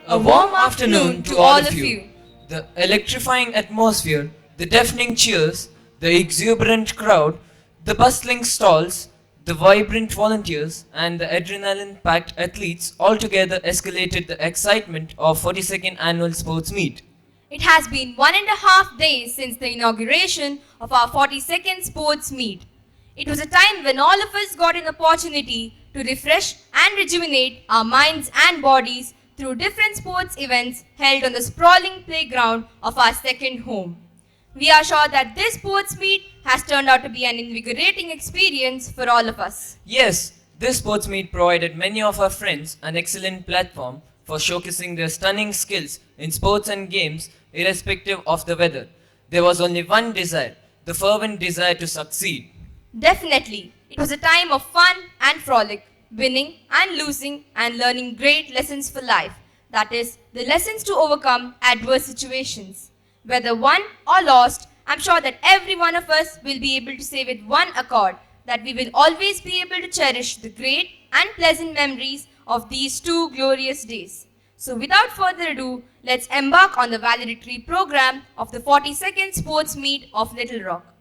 A warm afternoon to all of you. The electrifying atmosphere, the deafening cheers, the exuberant crowd, the bustling stalls, the vibrant volunteers, and the adrenaline packed athletes altogether escalated the excitement of 42nd Annual Sports Meet. It has been 1.5 days since the inauguration of our 42nd Sports Meet. It was a time when all of us got an opportunity to refresh and rejuvenate our minds and bodies through different sports events held on the sprawling playground of our second home. We are sure that this sports meet has turned out to be an invigorating experience for all of us. Yes, this sports meet provided many of our friends an excellent platform for showcasing their stunning skills in sports and games irrespective of the weather. There was only one desire, the fervent desire to succeed. Definitely, it was a time of fun and frolic, winning and losing and learning great lessons for life. That is, the lessons to overcome adverse situations. Whether won or lost, I'm sure that every one of us will be able to say with one accord that we will always be able to cherish the great and pleasant memories of these two glorious days. So without further ado, let's embark on the valedictory program of the 42nd Sports Meet of Little Rock.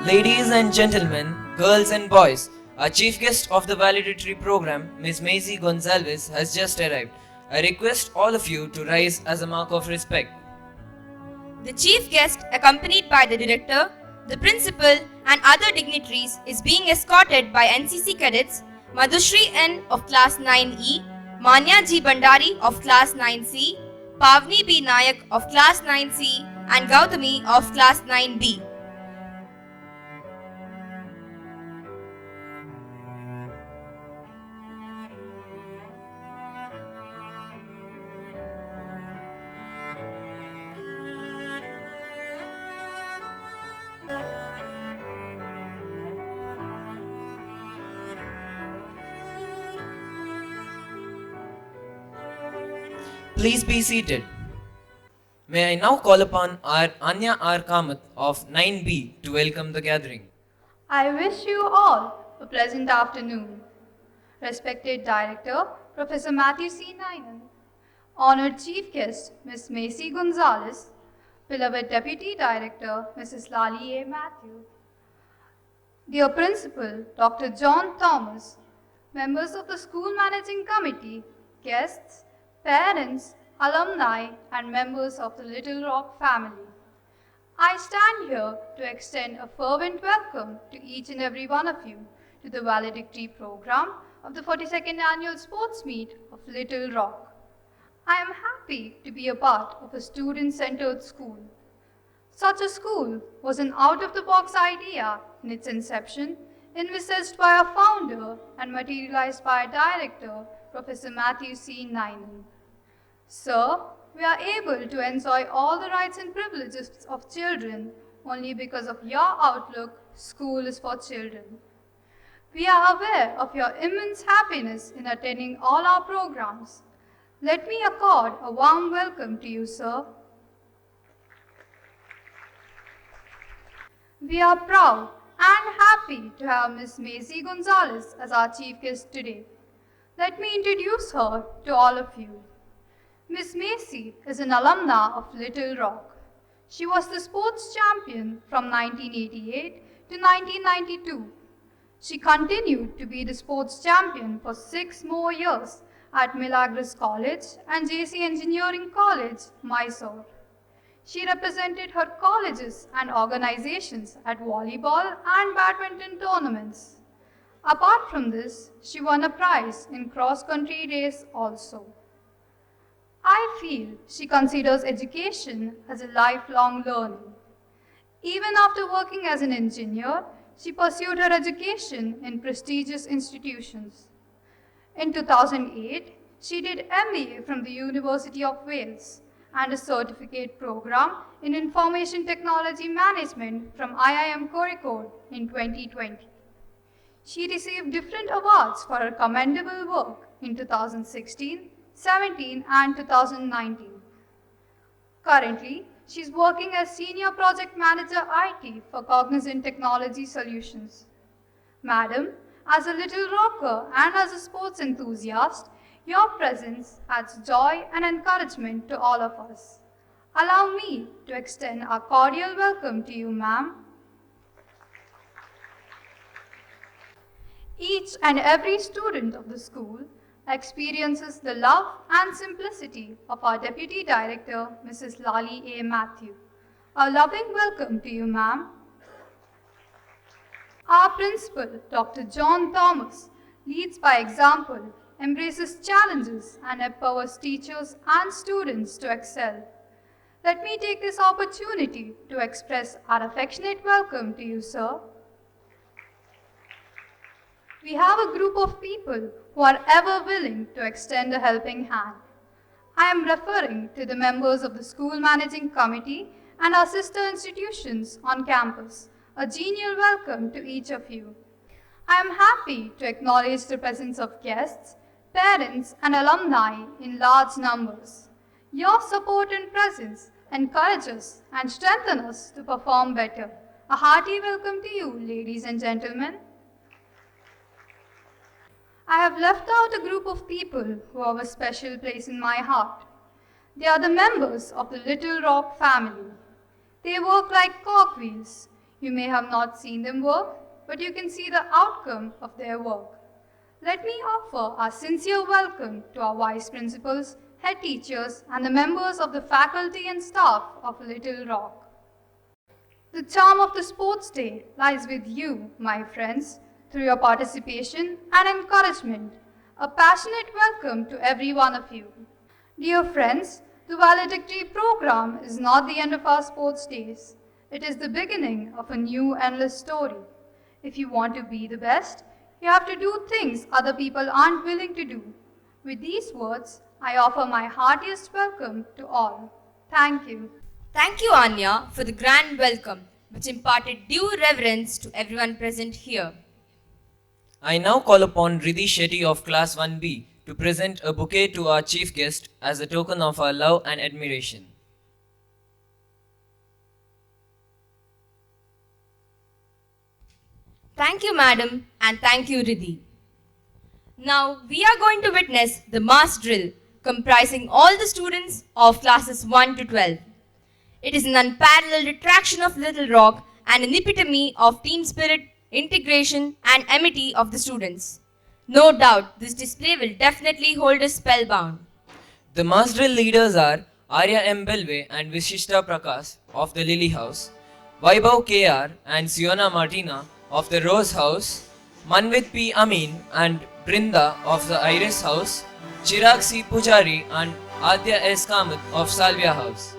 Ladies and gentlemen, girls and boys, our chief guest of the valedictory program, Ms. Maisie Gonzalez, has just arrived. I request all of you to rise as a mark of respect. The chief guest, accompanied by the director, the principal, and other dignitaries, is being escorted by NCC cadets Madhushri N of Class 9E, Manya G. Bandari of Class 9C, Pavni B. Nayak of Class 9C, and Gautami of Class 9B. Please be seated. May I now call upon our Anya R. Kamath of 9B to welcome the gathering. I wish you all a pleasant afternoon. Respected Director, Professor Matthew C. Nynan, Honored Chief Guest, Ms. Macy Gonzalez, Beloved Deputy Director, Mrs. Lali A. Matthew, Dear Principal, Dr. John Thomas, members of the School Managing Committee, guests, parents, alumni, and members of the Little Rock family. I stand here to extend a fervent welcome to each and every one of you to the valedictory program of the 42nd Annual Sports Meet of Little Rock. I am happy to be a part of a student-centered school. Such a school was an out-of-the-box idea in its inception, envisaged by our founder and materialized by our director, Professor Matthew C. Nynan. Sir, we are able to enjoy all the rights and privileges of children only because of your outlook, school is for children. We are aware of your immense happiness in attending all our programs. Let me accord a warm welcome to you, sir. We are proud and happy to have Ms. Macy Gonzalez as our chief guest today. Let me introduce her to all of you. Ms. Macy is an alumna of Little Rock. She was the sports champion from 1988 to 1992. She continued to be the sports champion for 6 more years at Milagros College and JC Engineering College, Mysore. She represented her colleges and organizations at volleyball and badminton tournaments. Apart from this, she won a prize in cross-country race also. I feel she considers education as a lifelong learning. Even after working as an engineer, she pursued her education in prestigious institutions. In 2008, she did MBA from the University of Wales and a certificate program in Information Technology Management from IIM Kozhikode in 2020. She received different awards for her commendable work in 2016, 17 and 2019. Currently, she is working as Senior Project Manager IT for Cognizant Technology Solutions. Madam, as a Little Rocker and as a sports enthusiast, Your presence adds joy and encouragement to all of us. Allow me to extend a cordial welcome to you, ma'am. Each and every student of the school experiences the love and simplicity of our Deputy Director, Mrs. Lali A. Matthew. A loving welcome to you, ma'am. Our principal, Dr. John Thomas, leads by example, embraces challenges, and empowers teachers and students to excel. Let me take this opportunity to express our affectionate welcome to you, sir. We have a group of people who are ever willing to extend a helping hand. I am referring to the members of the school managing committee and our sister institutions on campus. A genial welcome to each of you. I am happy to acknowledge the presence of guests, parents, and alumni in large numbers. Your support and presence encourage us and strengthen us to perform better. A hearty welcome to you, ladies and gentlemen. I have left out a group of people who have a special place in my heart. They are the members of the Little Rock family. They work like cogwheels. You may have not seen them work, but you can see the outcome of their work. Let me offer our sincere welcome to our vice principals, head teachers, and the members of the faculty and staff of Little Rock. The charm of the sports day lies with you, my friends, through your participation and encouragement. A passionate welcome to every one of you. Dear friends, the Valedictory program is not the end of our sports days. It is the beginning of a new endless story. If you want to be the best, you have to do things other people aren't willing to do. With these words, I offer my heartiest welcome to all. Thank you. Thank you, Annua, for the grand welcome, which imparted due reverence to everyone present here. I now call upon Riddhi Shetty of Class 1B to present a bouquet to our chief guest as a token of our love and admiration. Thank you, madam, and thank you, Riddhi. Now, we are going to witness the mass drill comprising all the students of classes 1 to 12. It is an unparalleled attraction of Little Rock and an epitome of team spirit, integration, and amity of the students. No doubt, this display will definitely hold us spellbound. The mass drill leaders are Arya M. Belve and Vishishta Prakash of the Lily House, Vaibhav KR and Siona Martina of the Rose House, Manvit P. Amin and Brinda of the Iris House, Chirag C. Pujari and Adya S. Kamath of Salvia House.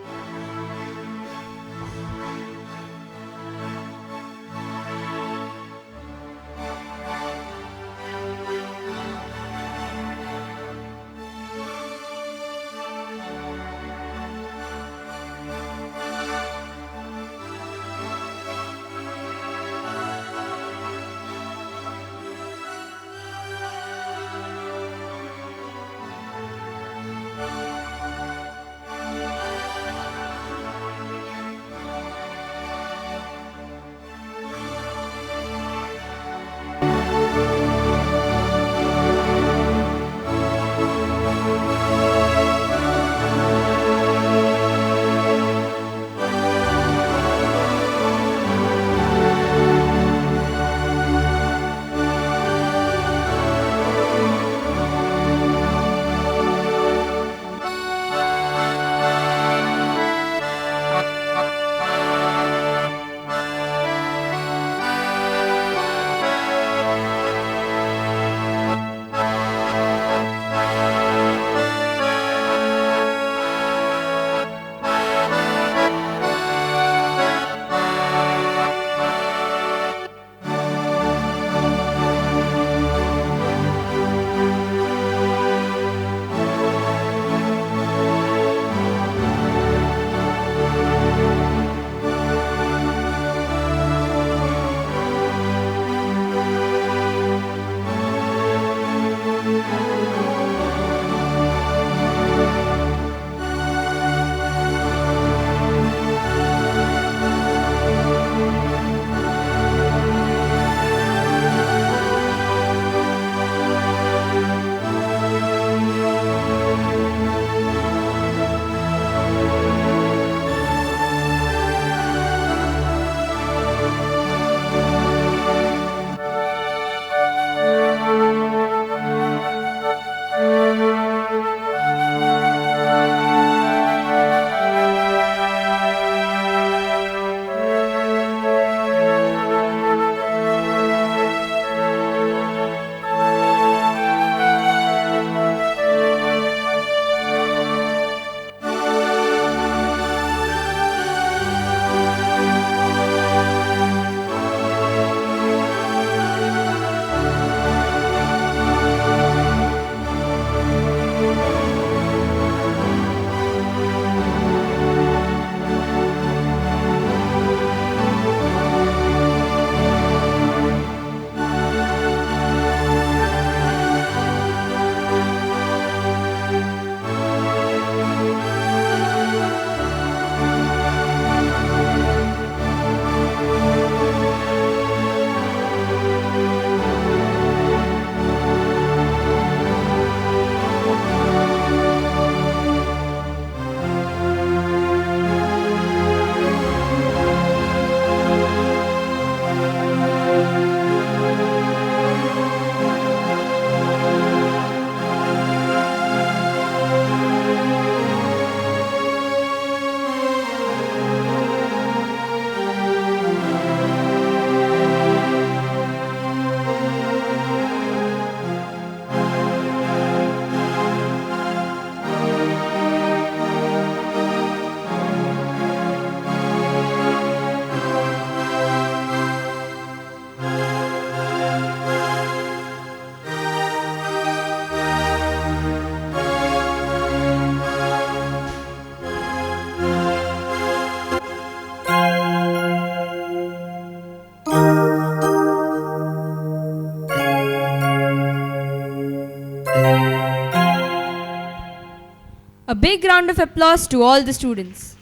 A big round of applause to all the students.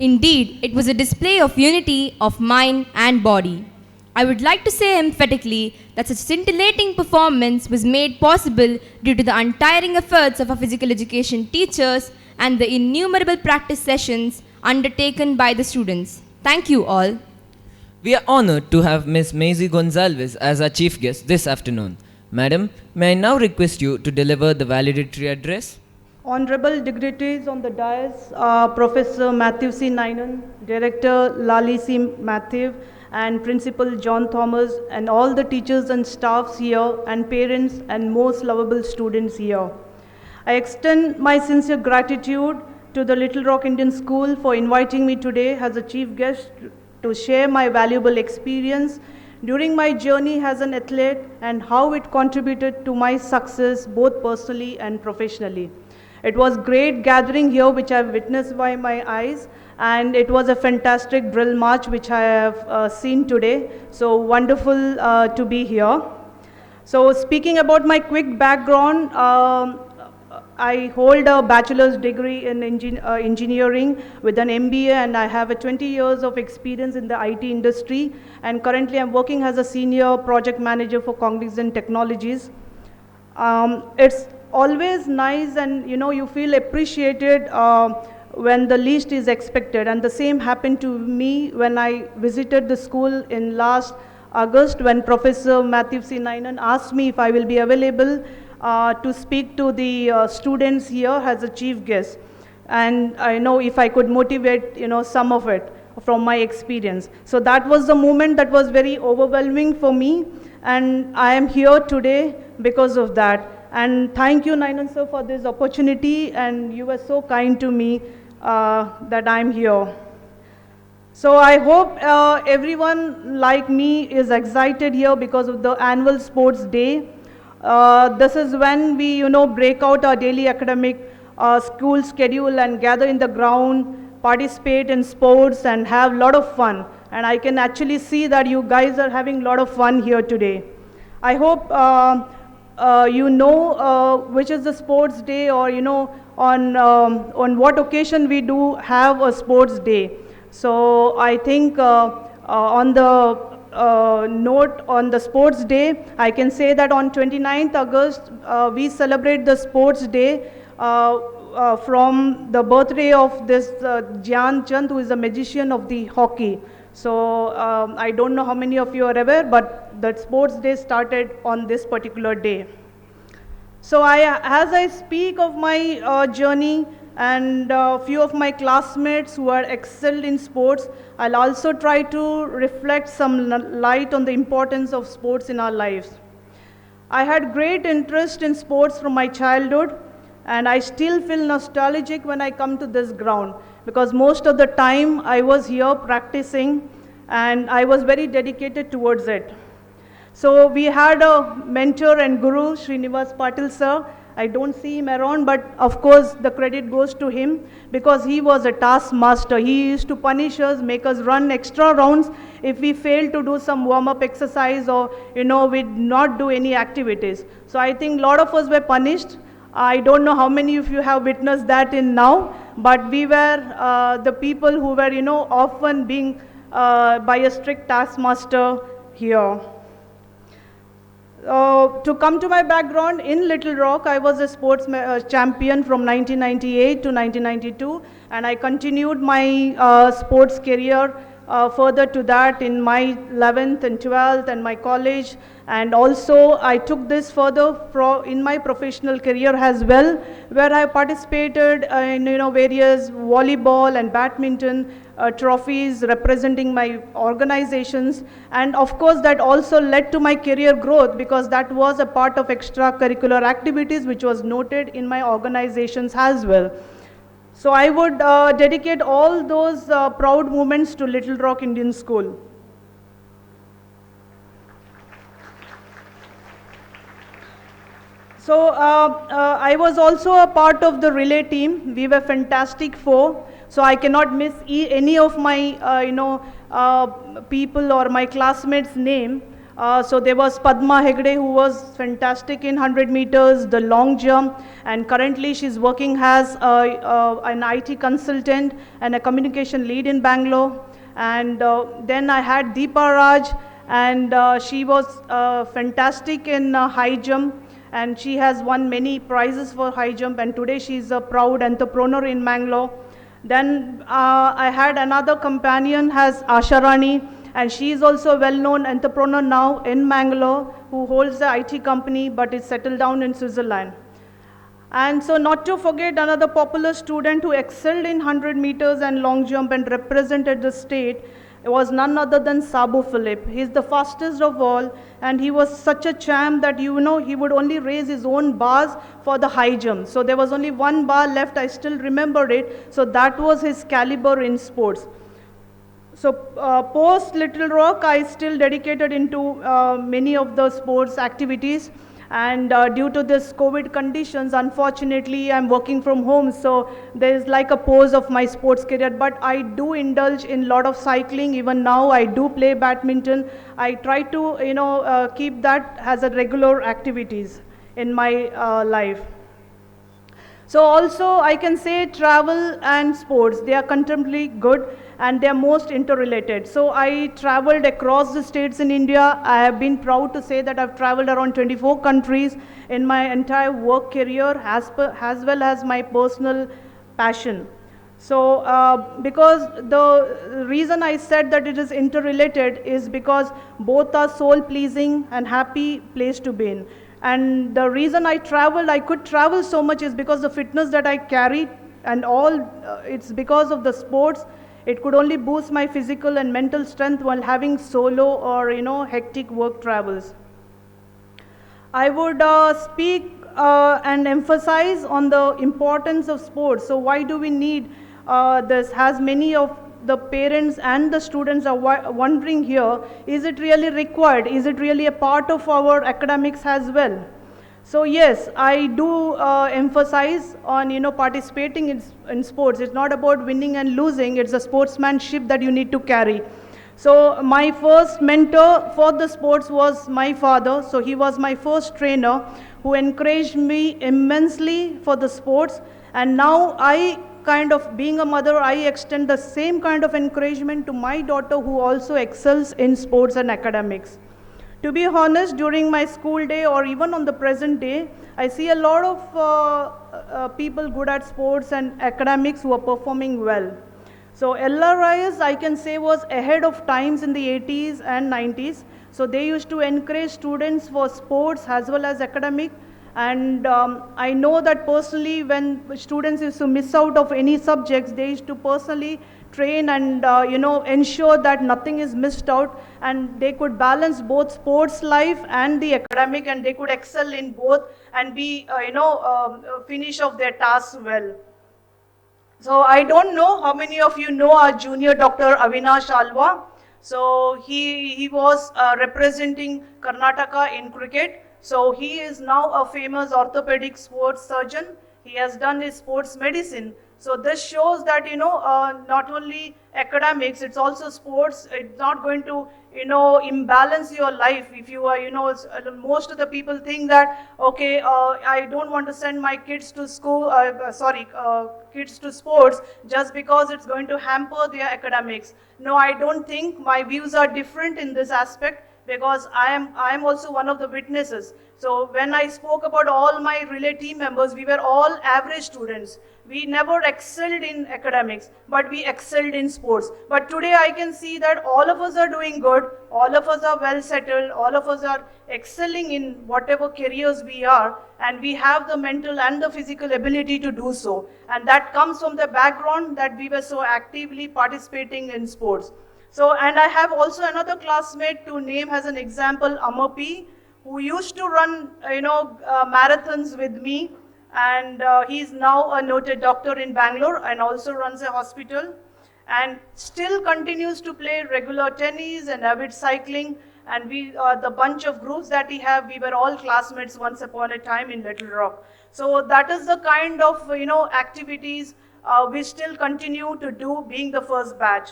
Indeed, it was a display of unity of mind and body. I would like to say emphatically that such scintillating performance was made possible due to the untiring efforts of our physical education teachers and the innumerable practice sessions undertaken by the students. Thank you all. We are honored to have Miss Maisie Gonzalez as our chief guest this afternoon. Madam, may I now request you to deliver the valedictory address? Honorable dignitaries on the dais, Professor Matthew C. Ninan, Director Lali C. Matthew, and Principal John Thomas, and all the teachers and staffs here, and parents and most lovable students here. I extend my sincere gratitude to the Little Rock Indian School for inviting me today as a chief guest to share my valuable experience during my journey as an athlete and how it contributed to my success both personally and professionally. It was great gathering here which I have witnessed by my eyes, and it was a fantastic drill march which I have seen today. So wonderful to be here. So speaking about my quick background, I hold a bachelor's degree in engineering with an MBA, and I have 20 years of experience in the IT industry, and currently I'm working as a senior project manager for Cognizant Technologies. It's always nice, and you feel appreciated when the least is expected, and the same happened to me when I visited the school in last August when Professor Matthew C. Ninan asked me if I will be available to speak to the students here as a chief guest, and I know if I could motivate some of it from my experience. So that was the moment that was very overwhelming for me, and I am here today because of that. And thank you, Ninan sir, for this opportunity, and you were so kind to me that I'm here. So I hope everyone like me is excited here because of the annual sports day. This is when we, break out our daily academic school schedule and gather in the ground, participate in sports, and have a lot of fun. And I can actually see that you guys are having a lot of fun here today. I hope which is the sports day, or on what occasion we do have a sports day. So I think on the note on the sports day, I can say that on 29th August we celebrate the sports day from the birthday of this Dhyan Chand, who is a magician of the hockey. So I don't know how many of you are aware, but the sports day started on this particular day. So as I speak of my journey and a few of my classmates who are excelled in sports, I'll also try to reflect some light on the importance of sports in our lives. I had great interest in sports from my childhood, and I still feel nostalgic when I come to this ground, because most of the time I was here practicing and I was very dedicated towards it. So we had a mentor and guru, Srinivas Patil sir. I don't see him around, but of course the credit goes to him because he was a taskmaster. He used to punish us, make us run extra rounds if we failed to do some warm-up exercise, or we'd not do any activities. So I think a lot of us were punished. I don't know how many of you have witnessed that in now, but we were the people who were often being by a strict taskmaster here. To come to my background, in Little Rock, I was a sports champion from 1998 to 1992, and I continued my sports career further to that in my 11th and 12th and my college, and also I took this further in my professional career as well, where I participated in various volleyball and badminton trophies representing my organizations, and of course that also led to my career growth, because that was a part of extracurricular activities which was noted in my organizations as well. So I would dedicate all those proud moments to Little Rock Indian School. So I was also a part of the relay team. We were fantastic four. So I cannot miss any of my people or my classmates' name. So there was Padma Hegde, who was fantastic in 100 meters, the long jump, and currently she's working as an IT consultant and a communication lead in Bangalore. And then I had Deepa Raj, and she was fantastic in high jump, and she has won many prizes for high jump, and today she's a proud entrepreneur in Bangalore. Then I had another companion as Asha Rani, and she is also a well-known entrepreneur now in Bangalore, who holds the IT company but is settled down in Switzerland. And so not to forget another popular student who excelled in 100 meters and long jump and represented the state was none other than Sabu Philip. He's the fastest of all, and he was such a champ that he would only raise his own bars for the high jump. So there was only one bar left, I still remember it. So that was his caliber in sports. So post Little Rock, I still dedicated into many of the sports activities. And due to this COVID conditions, unfortunately, I'm working from home. So there's like a pause of my sports career. But I do indulge in a lot of cycling. Even now, I do play badminton. I try to, keep that as a regular activities in my life. So also I can say travel and sports, they are contemporarily good and they are most interrelated. So I traveled across the states in India. I have been proud to say that I've traveled around 24 countries in my entire work career as well as my personal passion. So because the reason I said that it is interrelated is because both are soul pleasing and happy place to be in. And the reason I could travel so much is because the fitness that I carry and all, it's because of the sports. It could only boost my physical and mental strength while having solo or, hectic work travels. I would speak and emphasize on the importance of sports. So why do we need this? As many of the parents and the students are wondering here, is it really required? Is it really a part of our academics as well? So yes, I do emphasize on participating in sports. It's not about winning and losing, it's a sportsmanship that you need to carry. So my first mentor for the sports was my father. So he was my first trainer who encouraged me immensely for the sports, and now being a mother, I extend the same kind of encouragement to my daughter who also excels in sports and academics. To be honest, during my school day or even on the present day, I see a lot of people good at sports and academics who are performing well. So LRIS, I can say, was ahead of times in the 80s and 90s. So they used to encourage students for sports as well as academic. And I know that personally when students used to miss out of any subjects, they used to personally train and ensure that nothing is missed out, and they could balance both sports life and the academic, and they could excel in both and be finish off their tasks well. So I don't know how many of you know our junior Dr. Avinash Alwa. So he was representing Karnataka in cricket. So he is now a famous orthopedic sports surgeon. He has done his sports medicine. So this shows that, not only academics, it's also sports. It's not going to, imbalance your life. If you are, most of the people think that, okay, I don't want to send my kids to school, kids to sports just because it's going to hamper their academics. No, I don't think. My views are different in this aspect, because I am also one of the witnesses. So when I spoke about all my relay team members, we were all average students. We never excelled in academics, but we excelled in sports. But today I can see that all of us are doing good, all of us are well settled, all of us are excelling in whatever careers we are, and we have the mental and the physical ability to do so. And that comes from the background that we were so actively participating in sports. So, and I have also another classmate to name as an example, Amapi, who used to run, marathons with me, and he's now a noted doctor in Bangalore and also runs a hospital, and still continues to play regular tennis and avid cycling. And we, the bunch of groups that we have, we were all classmates once upon a time in Little Rock. So that is the kind of, activities we still continue to do, being the first batch.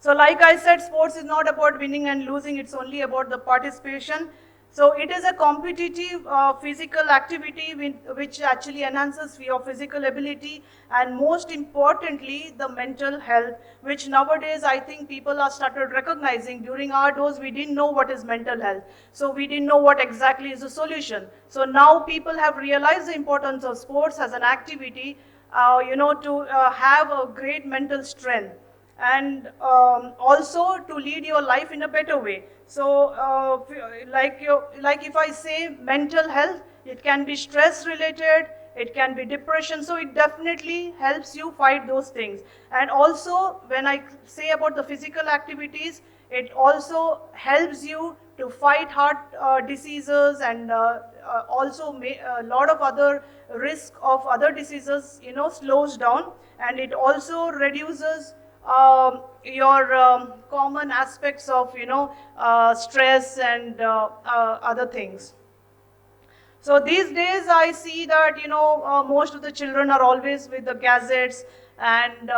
So like I said, sports is not about winning and losing, it's only about the participation. So it is a competitive physical activity which actually enhances your physical ability and most importantly the mental health, which nowadays I think people are started recognizing. During our days we didn't know what is mental health, so we didn't know what exactly is the solution. So now people have realized the importance of sports as an activity, to have a great mental strength and also to lead your life in a better way. So like if I say mental health, it can be stress related, it can be depression, so it definitely helps you fight those things. And also when I say about the physical activities, it also helps you to fight heart diseases and also a lot of other risk of other diseases, slows down, and it also reduces your common aspects of stress and other things. So these days I see that most of the children are always with the gadgets, and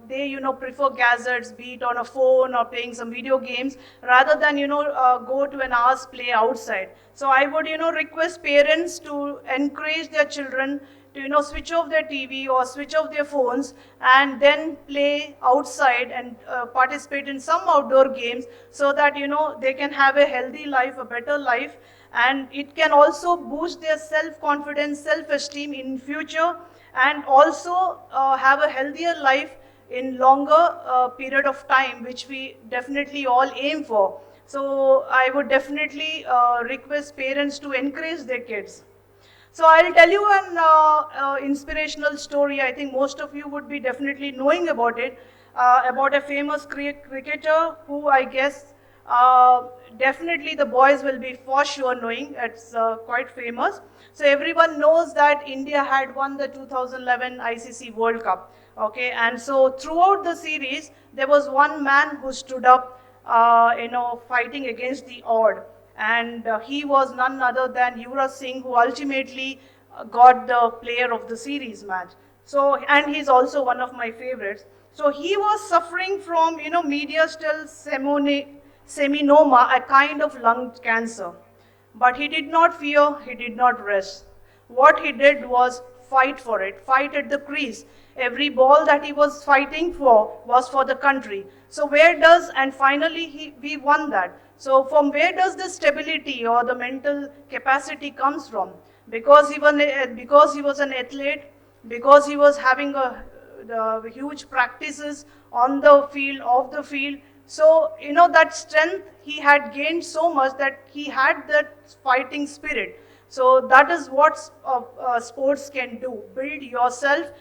they prefer gadgets, be it on a phone or playing some video games, rather than go to an hour's play outside. So I would request parents to encourage their children to switch off their TV or switch off their phones and then play outside and participate in some outdoor games, so that they can have a healthy life, a better life, and it can also boost their self-confidence, self-esteem in future, and also have a healthier life in longer period of time, which we definitely all aim for. So I would definitely request parents to encourage their kids. So I'll tell you an inspirational story. I think most of you would be definitely knowing about it, about a famous cricketer who I guess definitely the boys will be for sure knowing. It's quite famous. So everyone knows that India had won the 2011 ICC World Cup. Okay, and so throughout the series, there was one man who stood up, fighting against the odd. And he was none other than Yuvraj Singh, who ultimately got the player of the series match. So, and he's also one of my favorites. So he was suffering from, mediastinal seminoma, a kind of lung cancer. But he did not fear, he did not rest. What he did was fight for it, fight at the crease. Every ball that he was fighting for was for the country. So and finally we won that. So from where does the stability or the mental capacity comes from? Because he was an athlete, because he was having the huge practices on the field, off the field. So, that strength he had gained so much that he had that fighting spirit. So that is what sports can do, build yourself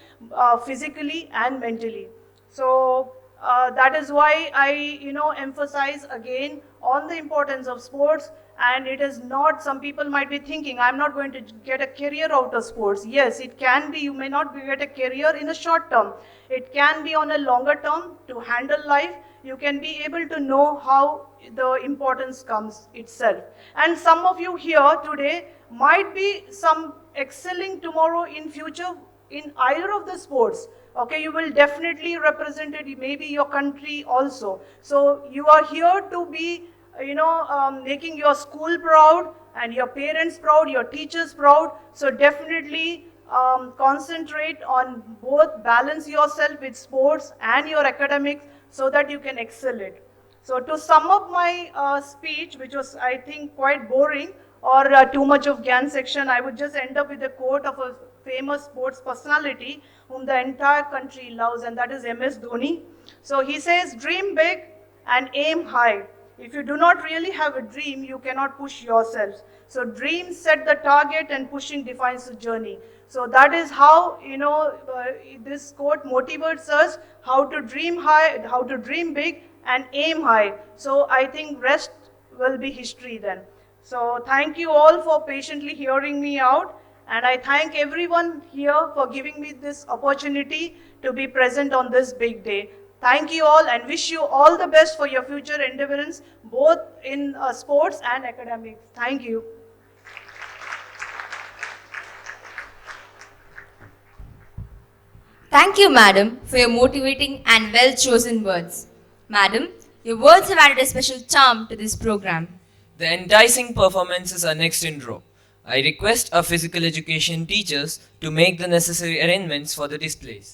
physically and mentally. So that is why I, emphasize again on the importance of sports. And it is not, some people might be thinking, I'm not going to get a career out of sports. Yes, it can be, you may not get a career in a short term. It can be on a longer term to handle life. You can be able to know how the importance comes itself. And some of you here today might be some excelling tomorrow in future in either of the sports. Okay, you will definitely represent it, maybe your country also. So you are here to be, making your school proud and your parents proud, your teachers proud. So definitely concentrate on both, balance yourself with sports and your academics so that you can excel it. So to sum up my speech, which was I think quite boring or too much of GAN section, I would just end up with a quote of a famous sports personality whom the entire country loves, and that is MS Dhoni. So he says, dream big and aim high. If you do not really have a dream, you cannot push yourselves. So dreams set the target and pushing defines the journey. So that is how, this quote motivates us how to dream high, how to dream big and aim high. So I think rest will be history then. So thank you all for patiently hearing me out. And I thank everyone here for giving me this opportunity to be present on this big day. Thank you all and wish you all the best for your future endeavors, both in sports and academics. Thank you. Thank you, madam, for your motivating and well-chosen words. Madam, your words have added a special charm to this program. The enticing performances are next in row. I request our physical education teachers to make the necessary arrangements for the displays.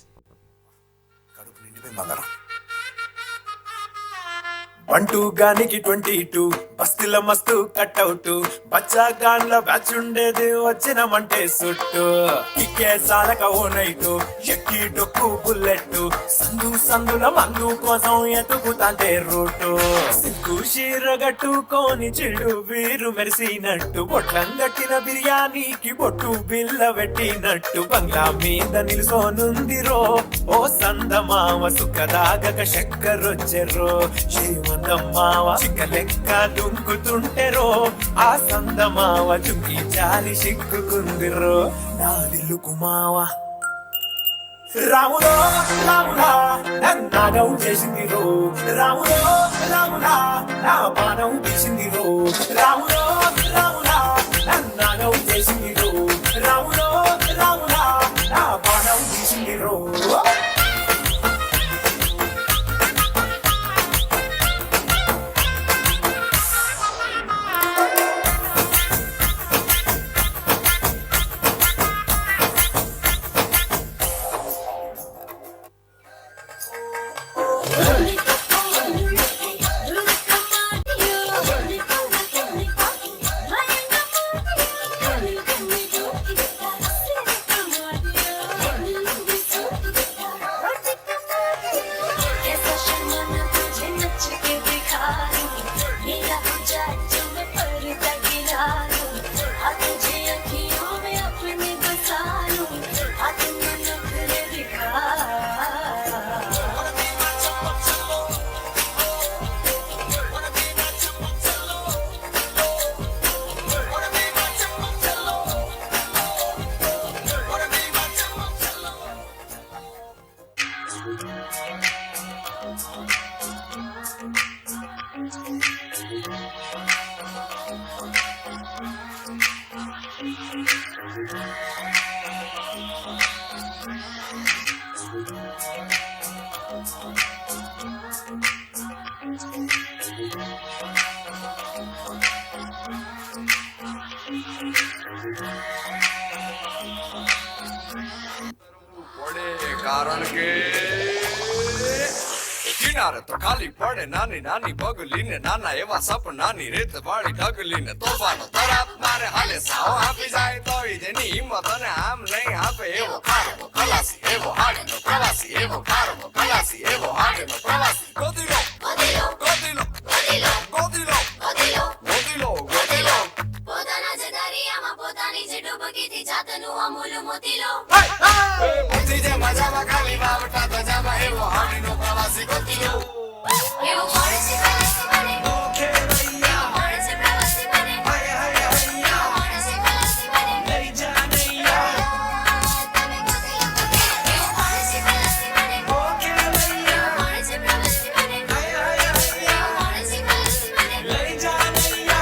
బంటూ గానికి 22 బస్తీల మస్తు cutout బచ్చా గాన్ల batch ఉండేది వచ్చినమంటే సుట్టు ఇకే సాలక ఓ night ఎక్కి డొక్కు bullet సందుల మందు కోసం ఎతుకుతాంటే route సిగ్గు షీరగట్టుకోని చిడు వీరు మెరిసినట్టు బొట్లం గట్టిన బిర్యానీకి బొట్టు బిల్ల పెట్టినట్టు బంగ్లా మీద నిలుసోనుందిరో ఓ సందమావ సుఖదాగక చక్కరొచ్చెరో శ్రీమందమ్మావ చిక్క లెక్క దుంకుతుంటెరో ఆ సందమావ చుంకి చాలి సిక్కుకుందిరో నాదిల్లు కుమావ రాములో రాములా నన్నాగం చేసిందిరో రాములో రాములా నా పానం తీసిందిరో రాములో రాములా నన్నాగం చేసిందిరో రాములో రాములా నా పానం తీసిందిరో कारण के किनारे तो खाली पड़े नानी नानी बगुलीन नाना एवा सप नानी रेत बाड़ी डगलीन तोफानो तरफ मारे हाले साओ हाफी जाए तो इजनी हिम्मत ने हम नहीं हाफे एवो खारो खलासी एवो हाडे नो प्रवासी एवो खारो खलासी एवो हाडे नो प्रवासी गोदिलो गोदिलो गोदिलो गोदिलो गोदिलो गोदिलो गोदिलो गोदिलो पोताना जे दरियामा पोतानी जे डुबकी थी जातनु अमूल मोतीलो मोती जे मजामा खाली बावटा तो जामा एवो हाडे नो प्रवासी गोदिलो एवो हाडे से खलासी बने ओके भैया हाडे से प्रवासी बने हाय हाय भैया हाडे से खलासी बने नहीं जानैया तमे गोदिलो एवो हाडे से खलासी बने ओके भैया हाडे से प्रवासी बने हाय हाय भैया हाडे से खलासी बने नहीं जानैया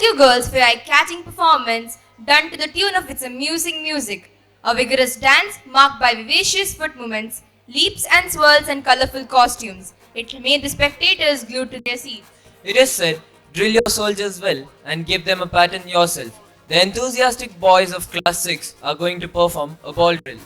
you girls for your eye-catching performance done to the tune of its amusing music. A vigorous dance marked by vivacious foot movements, leaps and swirls and colorful costumes. It made the spectators glued to their seats. It is said, drill your soldiers well and give them a pattern yourself. The enthusiastic boys of class 6 are going to perform a ball drill.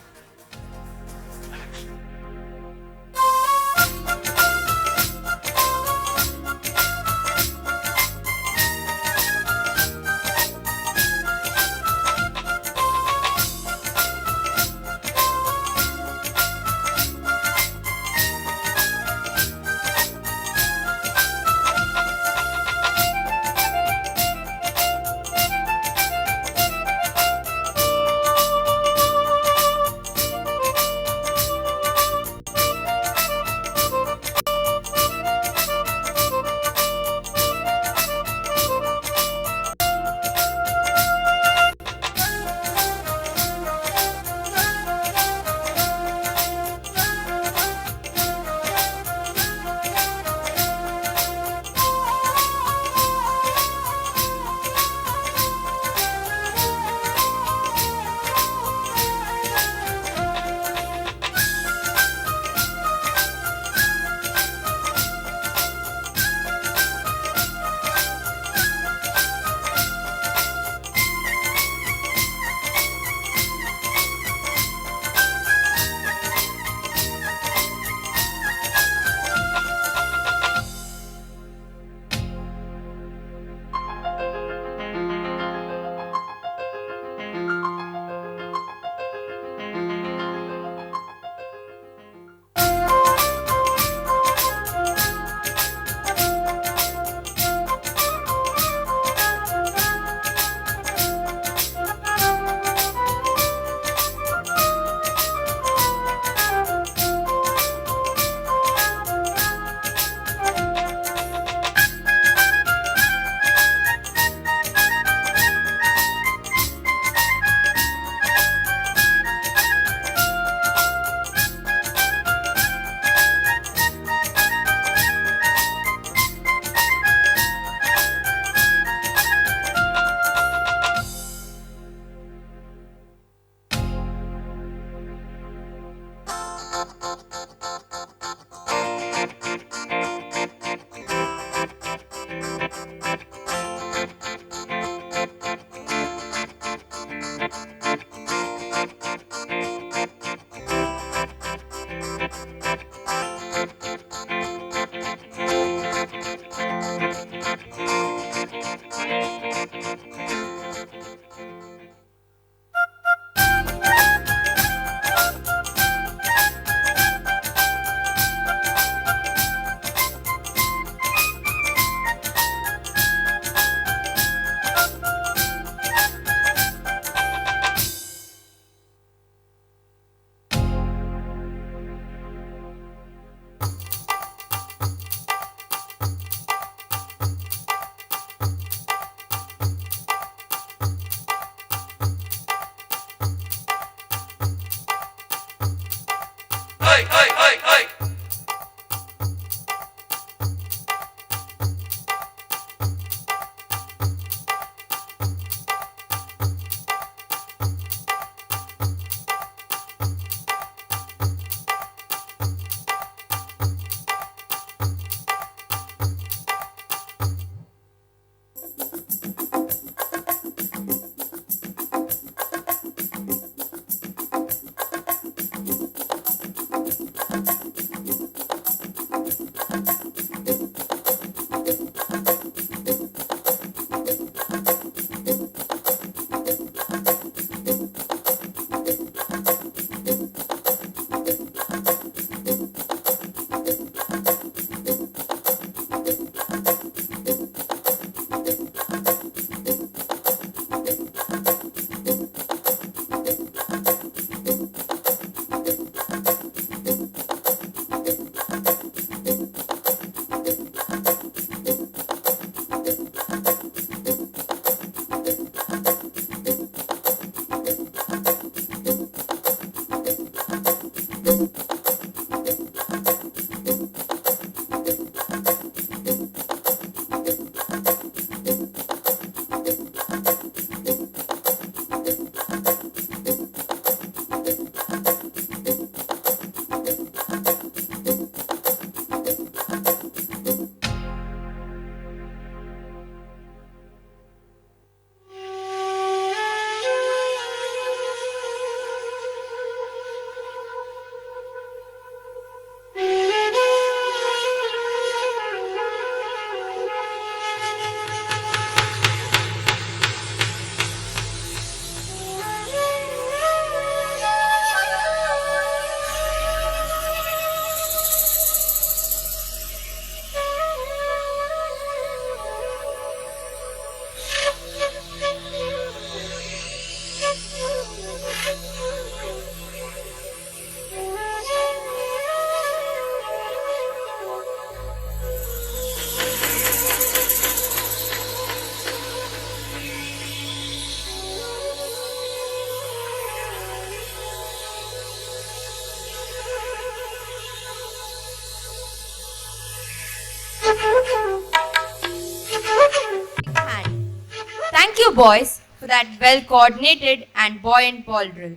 boys for that well coordinated and buoyant ball drill.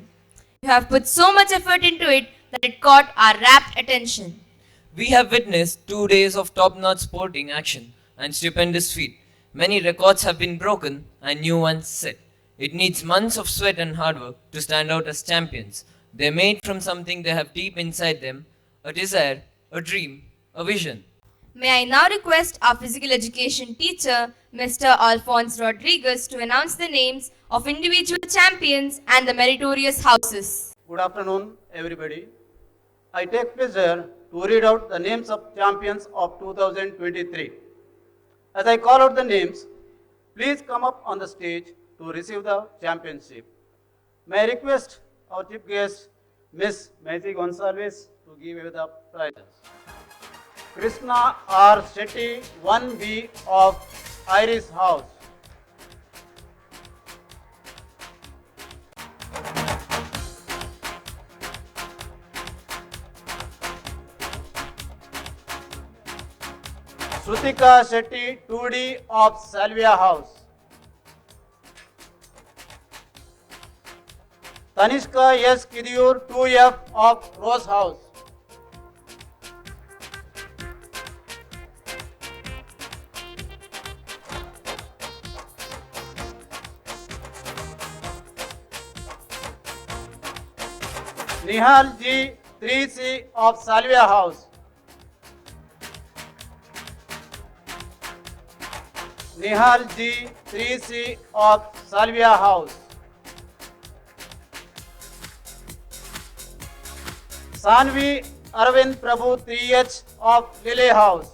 You have put so much effort into it that it caught our rapt attention. We have witnessed 2 days of top notch sporting action and stupendous feat. Many records have been broken and new ones set. It needs months of sweat and hard work to stand out as champions. They're made from something they have deep inside them, a desire, a dream, a vision. May I now request our physical education teacher, Mr. Alphonse Rodriguez, to announce the names of individual champions and the meritorious houses. Good afternoon, everybody. I take pleasure to read out the names of champions of 2023. As I call out the names, please come up on the stage to receive the championship. May I request our chief guest, Miss Maisy Gonsalves, to give away the prizes. Krishna R. Shetty, 1B of Iris House. Shrutika Shetty, 2D of Salvia House. Tanishka S. Kidiur, 2F of Rose House. Nihal G. 3C of Salvia House. Nihal G. 3C of Salvia House. Sanvi Arvind Prabhu 3H of Lily House.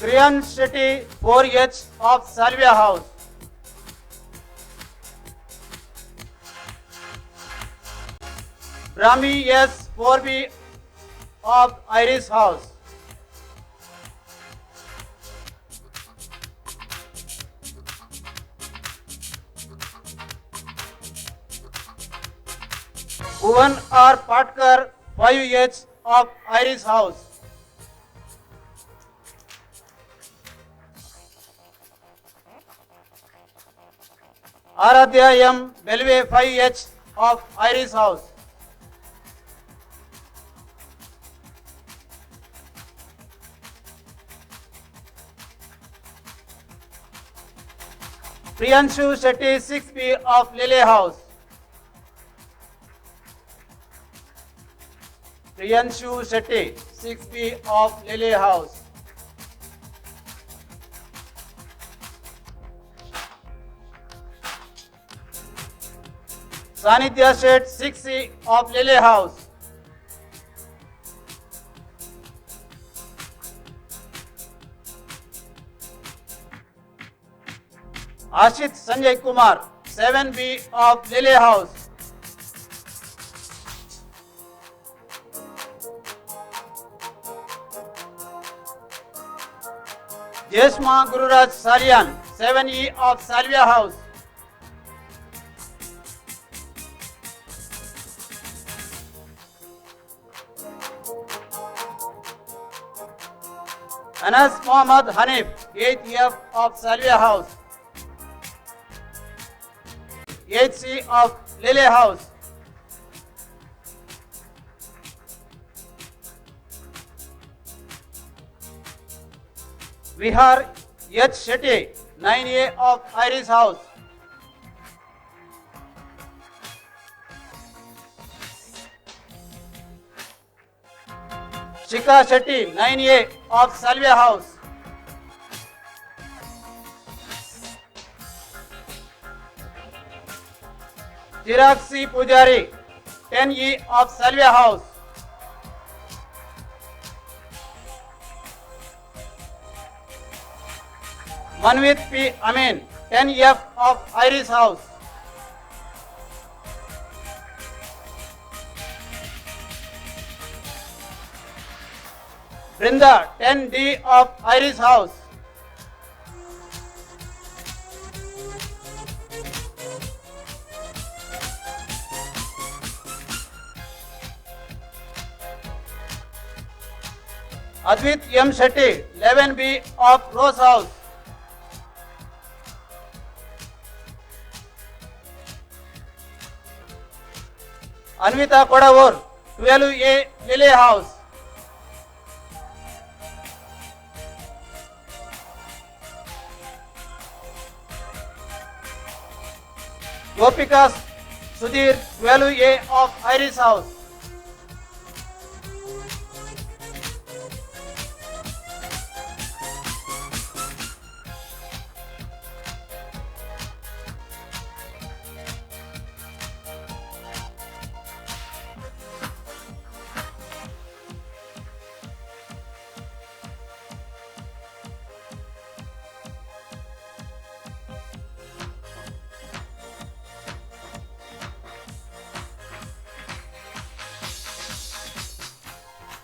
Kriyan Shetty 4H of Salvia House. Brahmi S 4B of Iris House. Bhuvan R Patkar 5H of Iris House. Aradhya M Belve 5H of Iris House. Priyanshu Shetty 6B of Lily House. Priyanshu Shetty 6B of Lily House. Sanidhya Shet 6C of Lily House. Ashit Sanjay Kumar 7B of Lily House. Jeshma Gururaj Sarian 7E of Salvia House. Anas Mohammad Hanif 8F of Salvia House. 8C of Lily House. Vihar H. Shetty 9A of Iris House. Shika Shetty 9A of Salvia House. Chirag C. Pujari 10E of Salvia House. Manvit P. Amin 10F of Iris House. Brinda 10D of Iris House. Advait M. Shetty, 11B of Rose House. Anvita Kodavur, 12A Lily House. Gopika Sudhir, 12A of Iris House.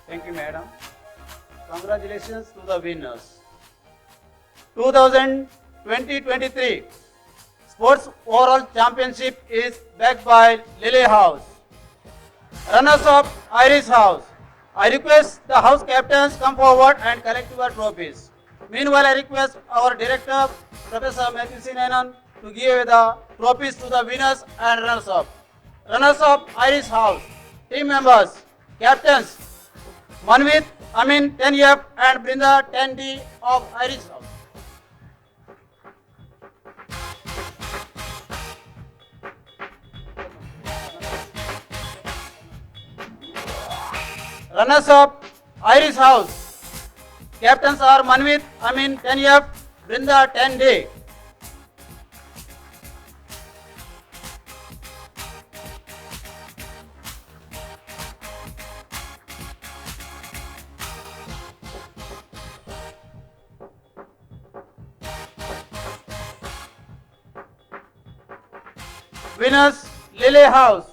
Thank you, madam. Congratulations to the winners. 2020-23 Sports Overall Championship is backed by Lily House. Runners-up Iris House. I request the house captains come forward and collect your trophies. Meanwhile, I request our director, Professor Matthew C. Nanan, to give the trophies to the winners and runners-up. Runners-up Iris House. Team members, captains, Manvit Amin 10F and Brinda 10D of Iris House. Runners-up Iris House. Captains are Manvit Amin 10F, Brinda 10D. Winners Lily House.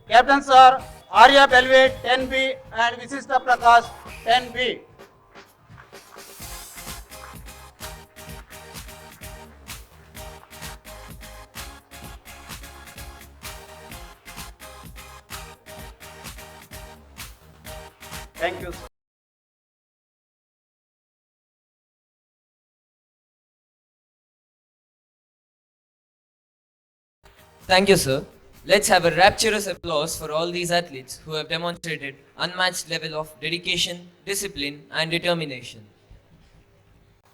Captains are Arya Belve 10B and Visista Prakash 10B. Thank you, sir. Thank you, sir. Let's have a rapturous applause for all these athletes who have demonstrated unmatched level of dedication, discipline, and determination.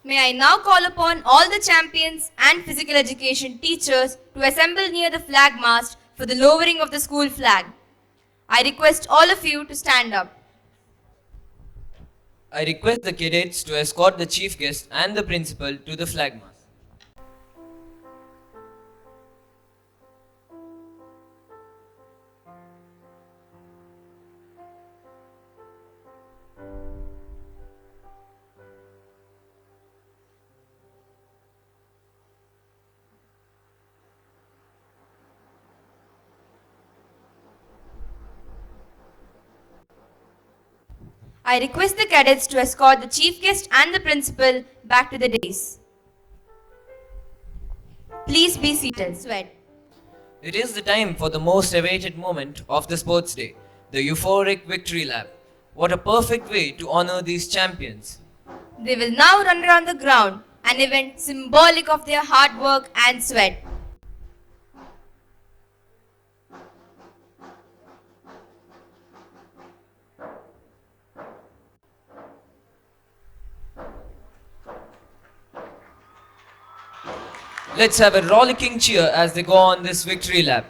May I now call upon all the champions and physical education teachers to assemble near the flag mast for the lowering of the school flag. I request all of you to stand up. I request the cadets to escort the chief guest and the principal to the flag mast. I request the cadets to escort the chief guest and the principal back to the dais. Please be seated. Sweat. It is the time for the most awaited moment of the sports day, the euphoric victory lap. What a perfect way to honor these champions. They will now run around the ground, an event symbolic of their hard work and sweat. Let's have a rollicking cheer as they go on this victory lap.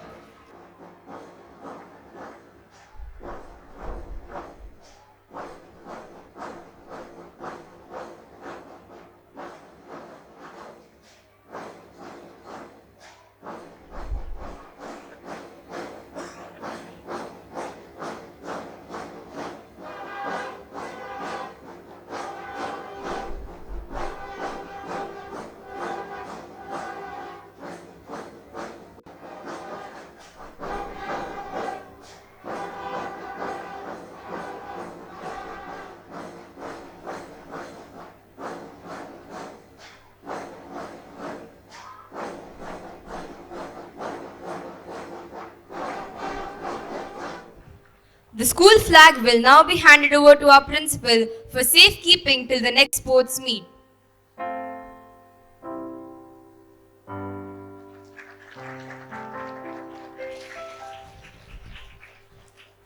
The school flag will now be handed over to our principal for safekeeping till the next sports meet.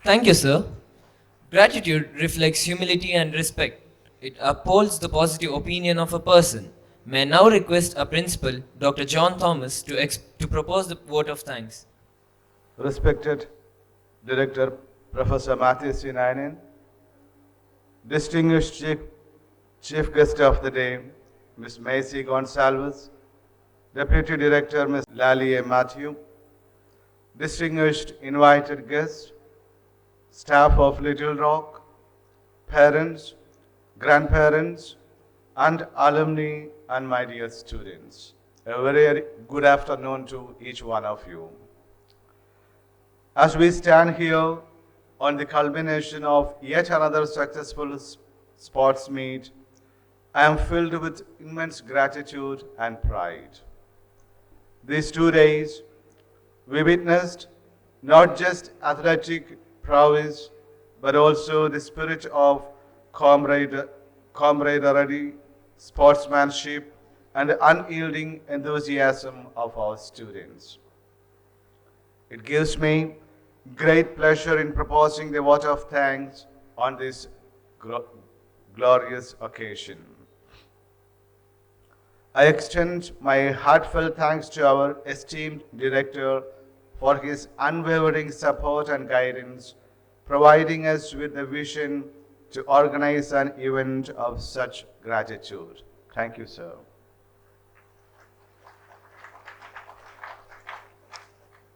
Thank you, sir. Gratitude reflects humility and respect. It upholds the positive opinion of a person. May I now request our principal, Dr. John Thomas, to propose the vote of thanks. Respected Director Professor Matthew C. Nainen, distinguished Chief Guest of the Day, Ms. Macy Gonsalves, Deputy Director Ms. Lally A. Matthew, distinguished invited guests, staff of Little Rock, parents, grandparents, and alumni, and my dear students. A very good afternoon to each one of you. As we stand here on the culmination of yet another successful sports meet, I am filled with immense gratitude and pride. These 2 days, we witnessed not just athletic prowess, but also the spirit of camaraderie, sportsmanship, and the unyielding enthusiasm of our students. It gives me great pleasure in proposing the vote of thanks on this glorious occasion. I extend my heartfelt thanks to our esteemed director for his unwavering support and guidance, providing us with the vision to organize an event of such gratitude. Thank you, sir.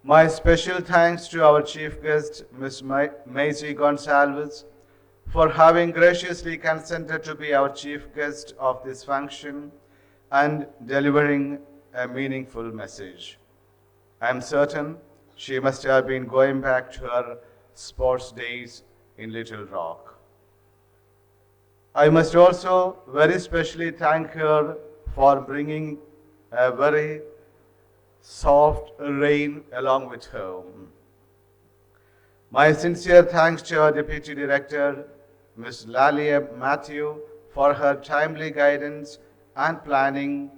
My special thanks to our chief guest, Ms. Macy Gonsalves, for having graciously consented to be our chief guest of this function and delivering a meaningful message. I am certain she must have been going back to her sports days in Little Rock. I must also very specially thank her for bringing a very soft rain along with her. My sincere thanks to our Deputy Director, Ms. Lalia Matthew, for her timely guidance and planning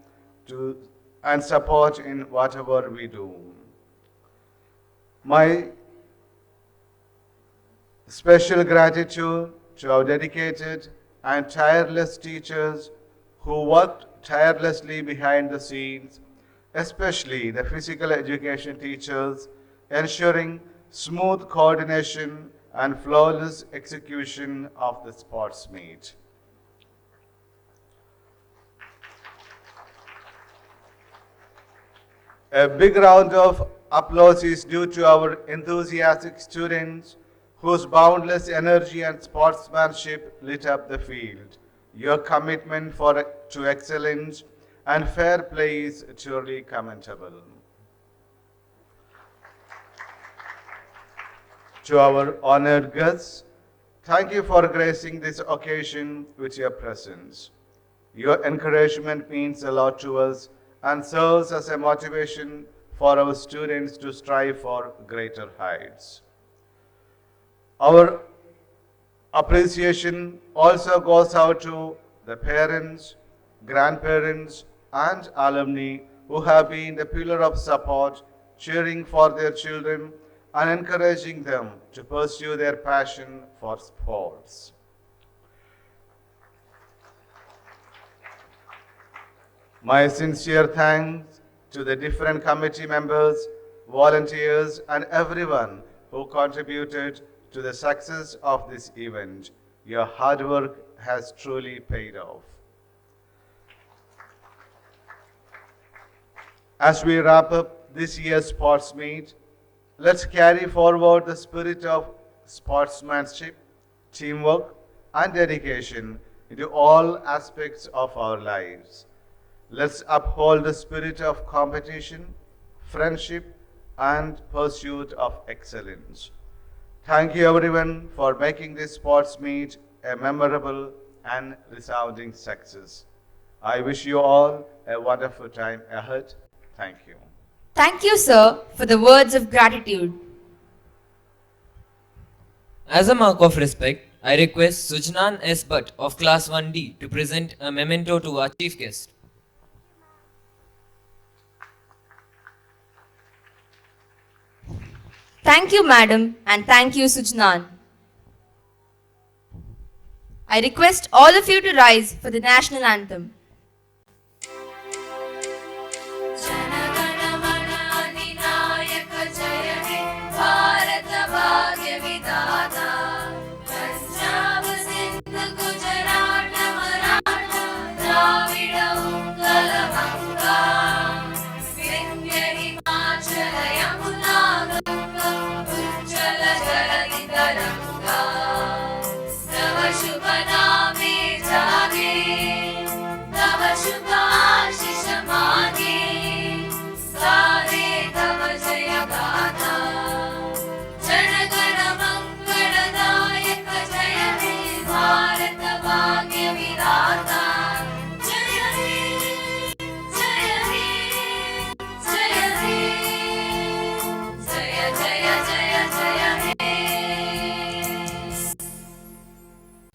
and support in whatever we do. My special gratitude to our dedicated and tireless teachers who worked tirelessly behind the scenes, especially the physical education teachers, ensuring smooth coordination and flawless execution of the sports meet. A big round of applause is due to our enthusiastic students whose boundless energy and sportsmanship lit up the field. Your commitment to excellence and fair play is truly commendable. To our honored guests, thank you for gracing this occasion with your presence. Your encouragement means a lot to us and serves as a motivation for our students to strive for greater heights. Our appreciation also goes out to the parents, grandparents, and alumni who have been the pillar of support, cheering for their children and encouraging them to pursue their passion for sports. My sincere thanks to the different committee members, volunteers, and everyone who contributed to the success of this event. Your hard work has truly paid off. As we wrap up this year's sports meet, let's carry forward the spirit of sportsmanship, teamwork, and dedication into all aspects of our lives. Let's uphold the spirit of competition, friendship, and pursuit of excellence. Thank you everyone for making this sports meet a memorable and resounding success. I wish you all a wonderful time ahead. Thank you. Thank you, sir, for the words of gratitude. As a mark of respect, I request Sujnan S. Bhatt of Class 1D to present a memento to our chief guest. Thank you, madam, and thank you, Sujnan. I request all of you to rise for the national anthem.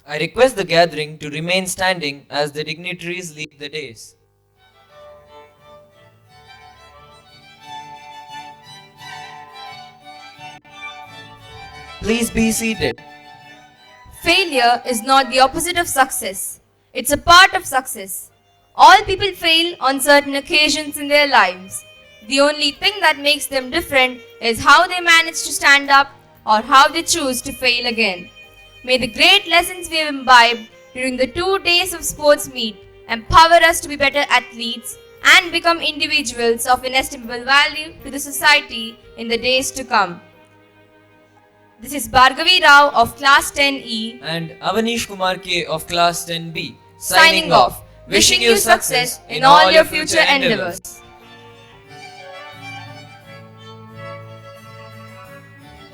I request the gathering to remain standing as the dignitaries lead the dais. Please be seated. Failure is not the opposite of success. It's a part of success. All people fail on certain occasions in their lives. The only thing that makes them different is how they manage to stand up or how they choose to fail again. May the great lessons we have imbibed during the 2 days of sports meet empower us to be better athletes and become individuals of inestimable value to the society in the days to come. This is Bhargavi Rao of Class 10E And Avanish Kumar K of Class 10B signing off, wishing you success in all your future endeavors.